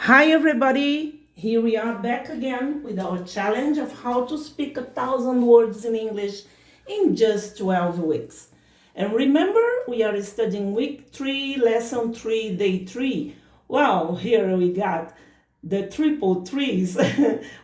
Hi everybody, here we are back again with our challenge of how to speak 1,000 words in English in just 12 weeks. And remember, we are studying week 3, lesson 3, day 3. Well, here we got the triple threes,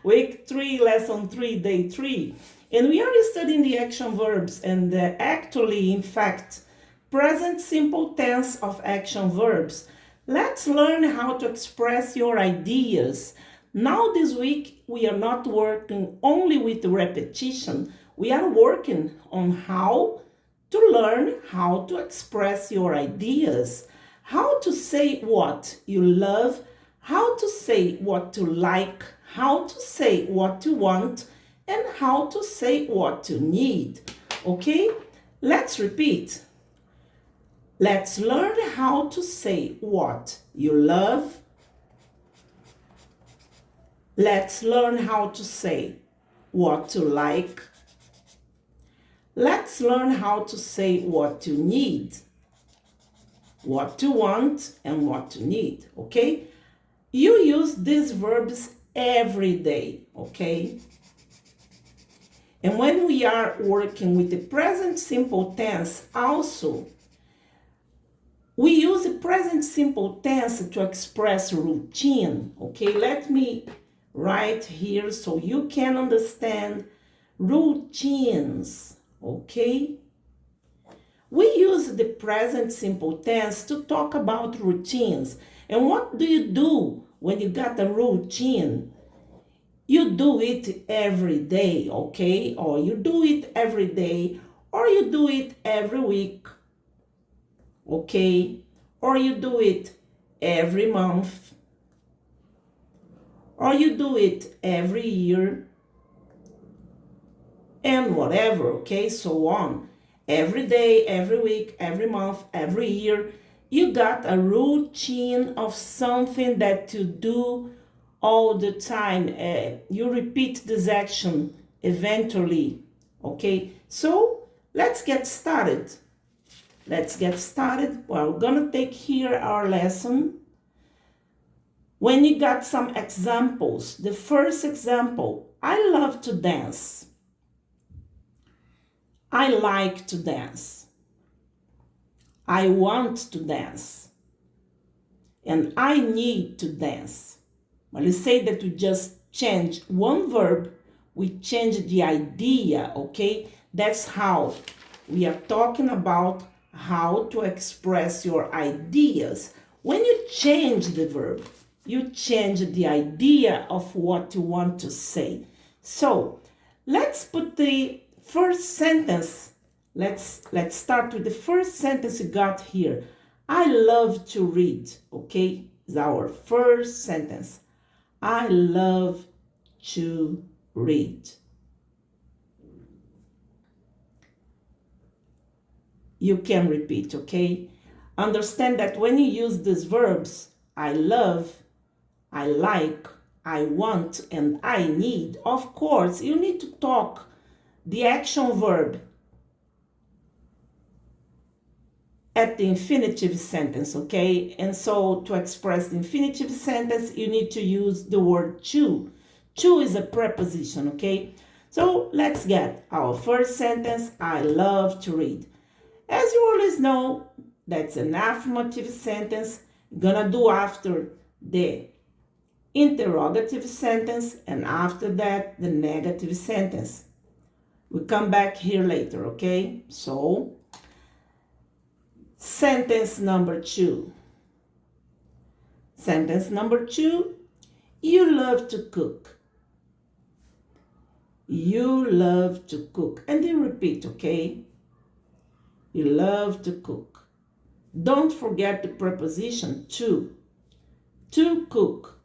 week 3, lesson 3, day 3. And we are studying the action verbs and actually, in fact, present simple tense of action verbs. Let's learn how to express your ideas. Now this week, we are not working only with repetition. We are working on how to learn how to express your ideas. How to say what you love, how to say what you like, how to say what you want, and how to say what you need. Okay? Let's repeat. Let's learn how to say what you love. Let's learn how to say what you like. Let's learn how to say what you need, what you want, and what you need, okay? You use these verbs every day, okay? And when we are working with the present simple tense also, we use the present simple tense to express routine, okay? Let me write here so you can understand routines, okay? We use the present simple tense to talk about routines. And what do you do when you got a routine? You do it every day, okay? Or you do it every day, or you do it every week, okay? Or you do it every month, or you do it every year, and whatever, okay? So on. Every day, every week, every month, every year, you got a routine of something that you do all the time. You repeat this action eventually, okay? So let's get started. Let's get started. Well, we're gonna take here our lesson. When you got some examples, the first example, I love to dance. I like to dance. I want to dance. And I need to dance. Well, you say that we just change one verb, we change the idea, okay? That's how we are talking about how to express your ideas. When you change the verb, you change the idea of what you want to say. So let's put the first sentence. Let's start with the first sentence you got here. I love to read, okay? It's our first sentence. I love to read. You can repeat, okay? Understand that when you use these verbs, I love, I like, I want, and I need, of course, you need to talk the action verb at the infinitive sentence, okay? And so to express the infinitive sentence, you need to use the word to. To is a preposition, okay? So let's get our first sentence, I love to read. As you always know, that's an affirmative sentence. Gonna do after the interrogative sentence and after that the negative sentence. We'll come back here later, okay? So, sentence number 2. Sentence number 2, you love to cook. You love to cook. And then repeat, okay? You love to cook. Don't forget the preposition to. To cook.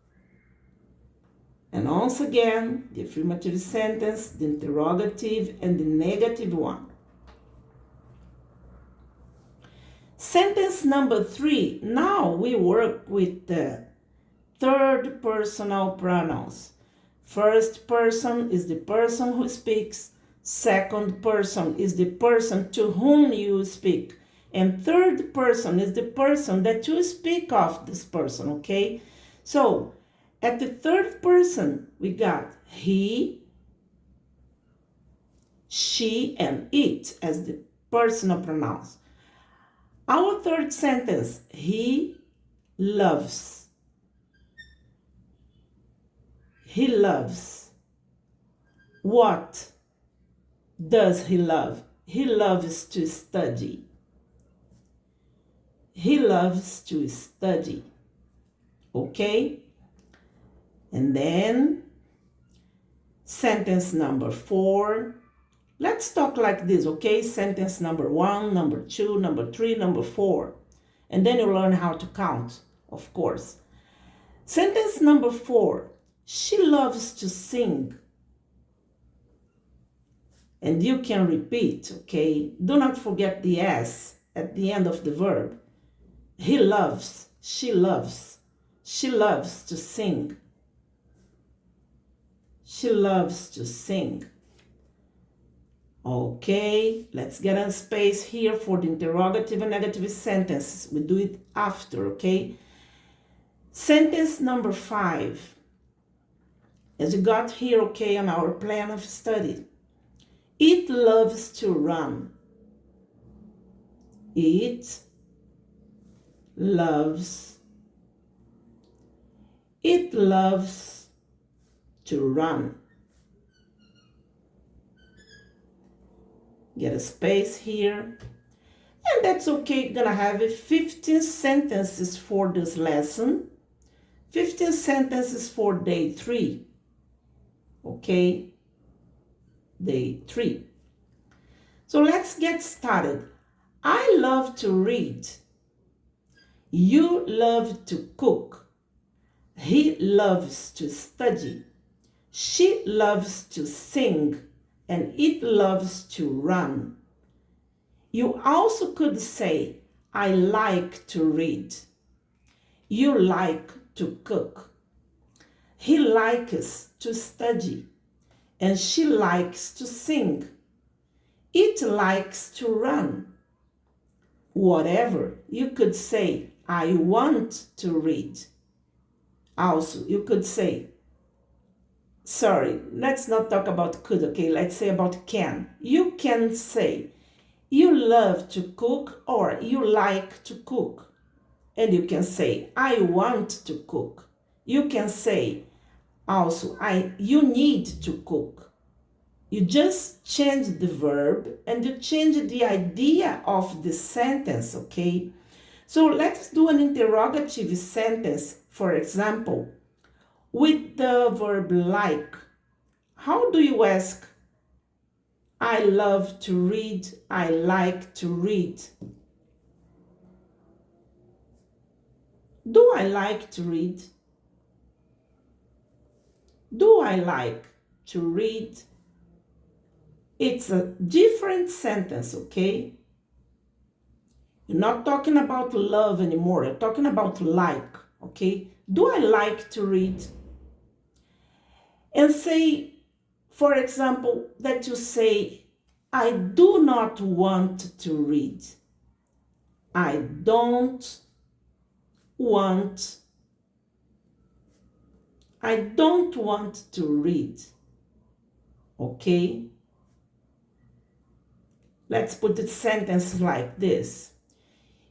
And once again, the affirmative sentence, the interrogative, and the negative one. Sentence number 3. Now we work with the third personal pronouns. First person is the person who speaks. Second person is the person to whom you speak. And third person is the person that you speak of this person, okay? So At the third person, we got he, she, and it as the personal pronouns. Our third sentence, he loves. He loves. What does he love? He loves to study. He loves to study. Okay? And then sentence number 4. Let's talk like this, okay? Sentence number 1, number 2, number 3, number 4. And then you learn how to count, of course. Sentence number 4. She loves to sing. And you can repeat, okay? Do not forget the S at the end of the verb. He loves, she loves to sing. She loves to sing. Okay, let's get a space here for the interrogative and negative sentences. We do it after, okay? Sentence number 5. As you got here, okay, on our plan of study. It loves to run. It loves to run. Get a space here. And that's okay. Gonna have 15 sentences for this lesson. 15 sentences for day 3. Okay? Day 3. So let's get started. I love to read. You love to cook. He loves to study. She loves to sing. And it loves to run. You also could say, I like to read. You like to cook. He likes to study. And she likes to sing. It likes to run. Whatever, you could say, I want to read. Also, you could say, sorry, let's not talk about could, okay? Let's say about can. You can say, you love to cook or you like to cook. And you can say, I want to cook. You can say, also, you need to cook. You just change the verb and you change the idea of the sentence, okay? So let's do an interrogative sentence, for example, with the verb like. How do you ask, I love to read, I like to read? Do I like to read? Do I like to read? It's a different sentence, okay? You're not talking about love anymore. You're talking about like, okay? Do I like to read? And say, for example, that you say, I do not want to read. I don't want to read. Okay? Let's put the sentence like this.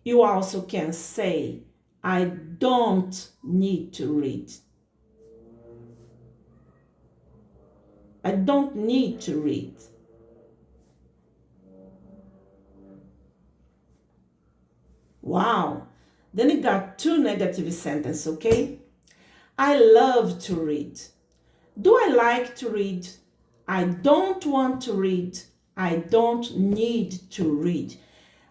You also can say, I don't need to read. I don't need to read. Wow. Then you got 2 negative sentences, okay? I love to read. Do I like to read? I don't want to read. I don't need to read.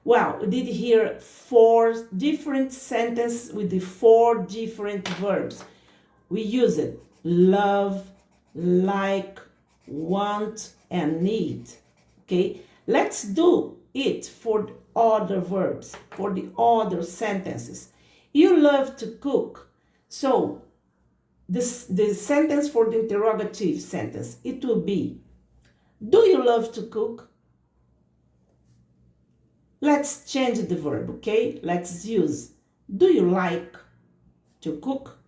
Well, we did here 4 different sentences with the 4 different verbs. We use it love, like, want, and need. Okay, let's do it for the other verbs, for the other sentences. You love to cook. So the sentence for the interrogative sentence, it will be, do you love to cook? Let's change the verb, okay? Let's use, do you like to cook?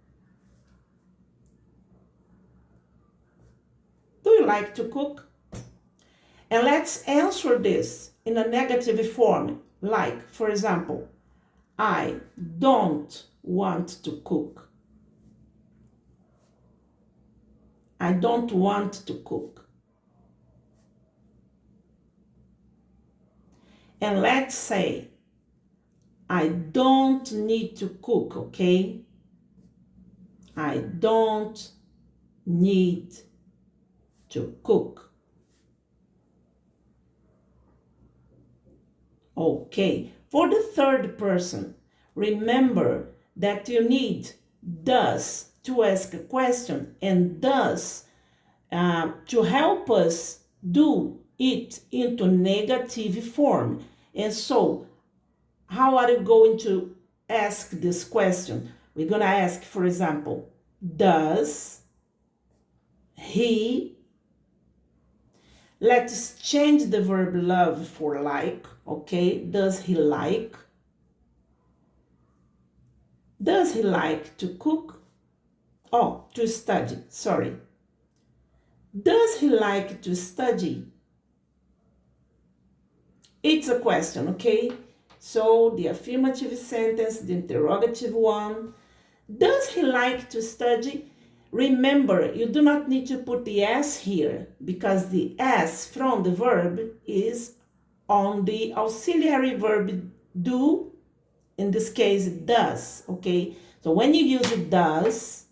you like to cook? And let's answer this in a negative form, like, for example, I don't want to cook. I don't want to cook. And let's say, I don't need to cook, okay? I don't need to cook. Okay, for the third person, remember that you need does to ask a question and does to help us do it into negative form. And so, how are you going to ask this question? We're going to ask, for example, does he? Let's change the verb love for like, okay? Does he like? Does he like to cook? Oh, to study, sorry. Does he like to study? It's a question, okay? So the affirmative sentence, the interrogative one. Does he like to study? Remember, you do not need to put the S here because the S from the verb is on the auxiliary verb do. In this case, it does, okay? So when you use it does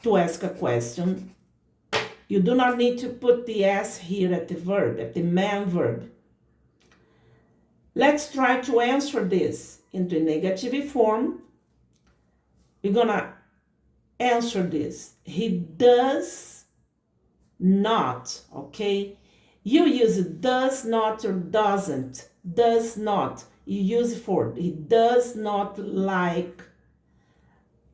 to ask a question, you do not need to put the S here at the verb, at the main verb. Let's try to answer this into negative form. We're gonna answer this. He does not, okay? You use does not or doesn't. Does not. You use for he does not like.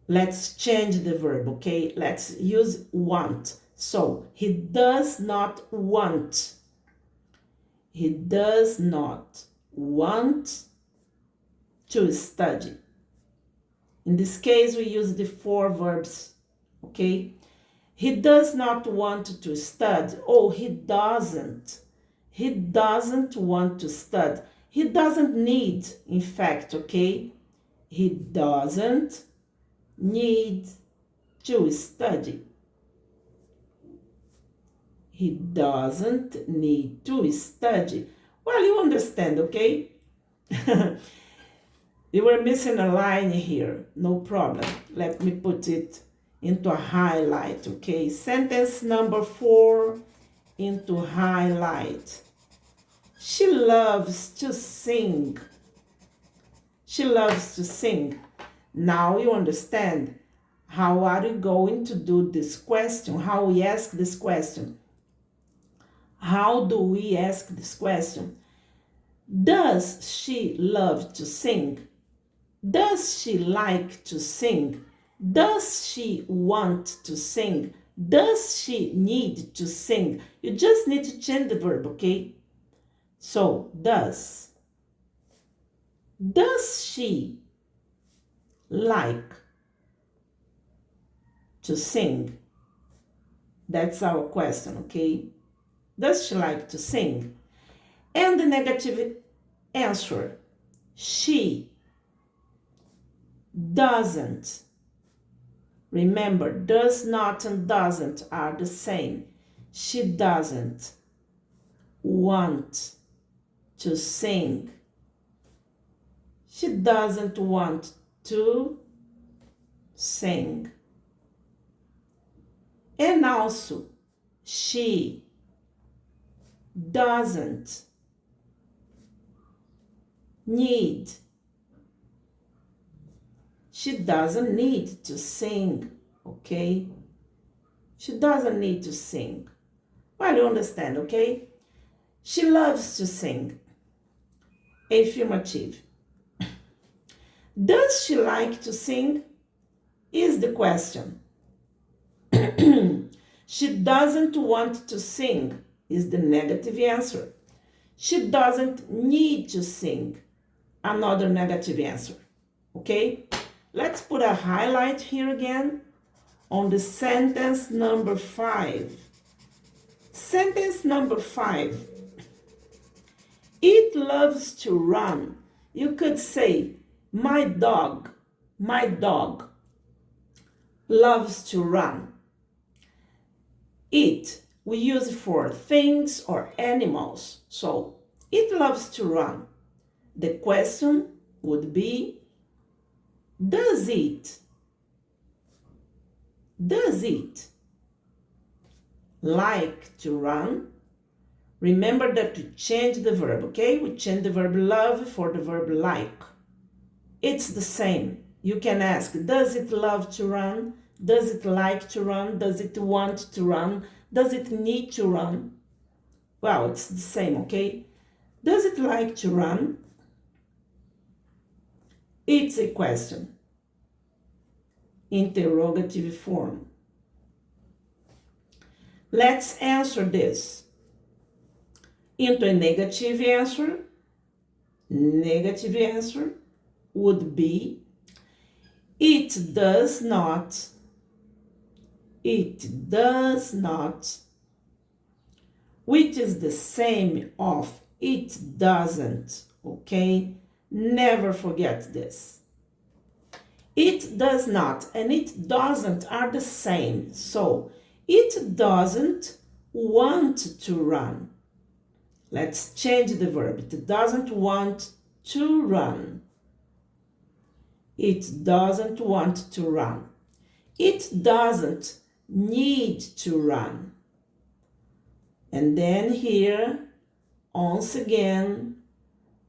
Let's change the verb, okay? Let's use want. So he does not want. He does not want to study. In this case, we use the four verbs, okay? He does not want to study. Oh, he doesn't. He doesn't want to study. He doesn't need, in fact, okay? He doesn't need to study. He doesn't need to study. Well, you understand, okay? You were missing a line here. No problem. Let me put it into a highlight, okay? Sentence number 4 into highlight. She loves to sing. She loves to sing. Now you understand how are you going to do this question, how we ask this question. How do we ask this question? Does she love to sing? Does she like to sing? Does she want to sing? Does she need to sing? You just need to change the verb, okay? So, does. Does she like to sing? That's our question, okay? Does she like to sing? And the negative answer, she doesn't. Remember, does not and doesn't are the same. She doesn't want to sing. She doesn't want to sing. And also, she doesn't need. She doesn't need to sing, okay? She doesn't need to sing. Well, you understand, okay? She loves to sing. Affirmative. Does she like to sing? Is the question. She doesn't want to sing is the negative answer. She doesn't need to sing. Another negative answer. Okay? Let's put a highlight here again on the sentence number 5. Sentence number 5. It loves to run. You could say, my dog loves to run. It, we use for things or animals. So, it loves to run. The question would be, does it like to run? Remember that we change the verb, okay? We change the verb love for the verb like. It's the same. You can ask, does it love to run? Does it like to run? Does it want to run? Does it need to run? Well, it's the same, okay? Does it like to run? It's a question. Interrogative form. Let's answer this. Into a negative answer would be, it does not, which is the same of it doesn't, okay? Never forget this. It does not and it doesn't are the same, so it doesn't want to run. Let's change the verb. It doesn't want to run. It doesn't want to run. It doesn't need to run. And then here, once again,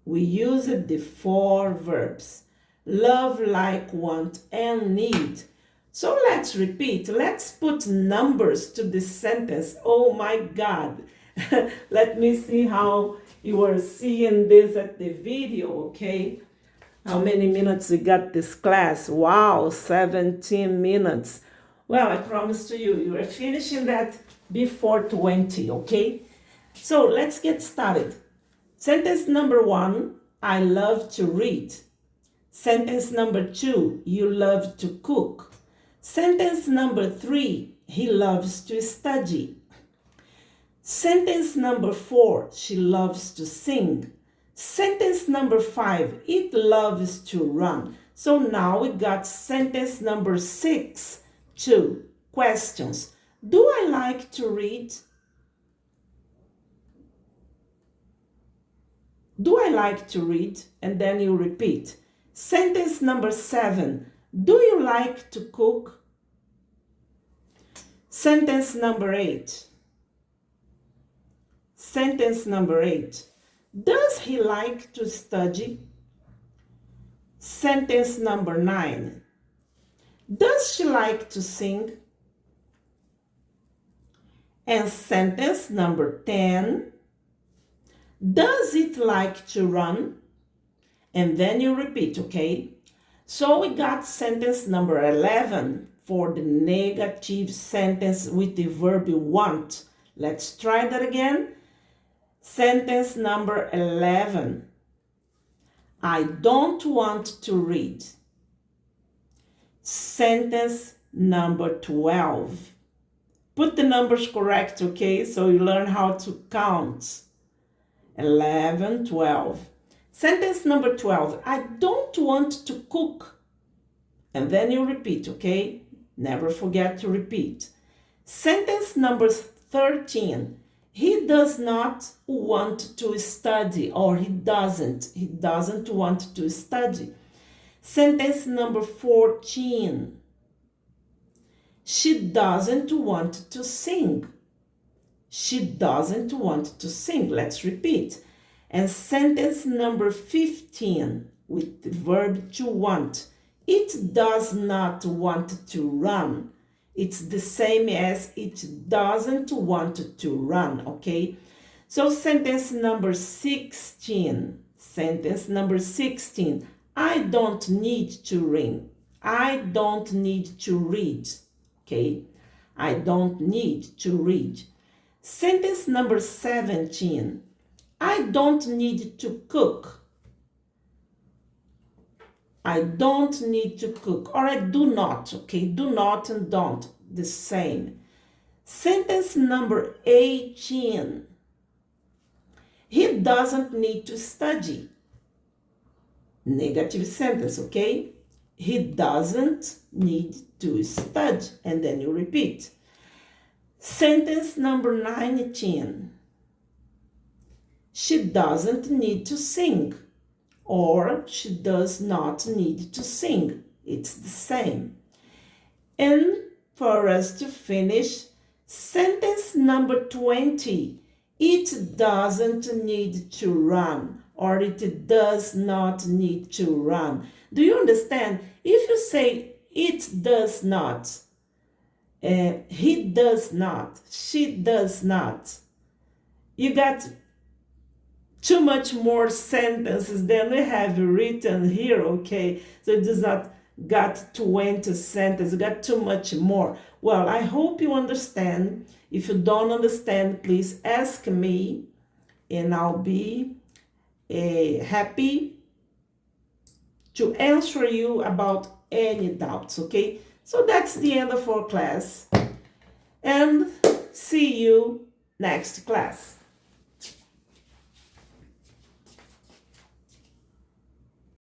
we use the 4 verbs. Love, like, want, and need. So let's repeat. Let's put numbers to this sentence. Oh my God. Let me see how you are seeing this at the video, okay? How many minutes we got this class? Wow, 17 minutes. Well, I promise to you, you are finishing that before 20, okay? So let's get started. Sentence number 1, I love to read. Sentence number 2, you love to cook. Sentence number 3, he loves to study. Sentence number 4, she loves to sing. Sentence number 5, it loves to run. So now we got sentence number 6, 2 questions. Do I like to read? Do I like to read? And then you repeat. Sentence number 7, do you like to cook? Sentence number 8. Sentence number 8. Does he like to study? Sentence number 9. Does she like to sing? And sentence number 10. Does it like to run? And then you repeat, okay? So we got sentence number 11 for the negative sentence with the verb want. Let's try that again. Sentence number 11. I don't want to read. Sentence number 12. Put the numbers correct, okay? So you learn how to count. 11, 12. Sentence number 12. I don't want to cook. And then you repeat, okay? Never forget to repeat. Sentence number 13. He does not want to study, or he doesn't want to study. Sentence number 14. She doesn't want to sing. She doesn't want to sing. Let's repeat. And sentence number 15 with the verb to want. It does not want to run. It's the same as it doesn't want to run, okay? So sentence number 16. Sentence number 16. I don't need to read. I don't need to read, okay? I don't need to read. Sentence number 17. I don't need to cook. I don't need to cook, or I do not, okay? Do not and don't, the same. Sentence number 18. He doesn't need to study. Negative sentence, okay? He doesn't need to study. And then you repeat. Sentence number 19. She doesn't need to sing. Or she does not need to sing. It's the same. And for us to finish, sentence number 20. It doesn't need to run, or it does not need to run. Do you understand? If you say it does not, he does not, she does not, you got too much more sentences than we have written here, okay? So it does not got 20 sentences, you got too much more. Well, I hope you understand. If you don't understand, please ask me, and I'll be happy to answer you about any doubts, okay? So that's the end of our class, and see you next class.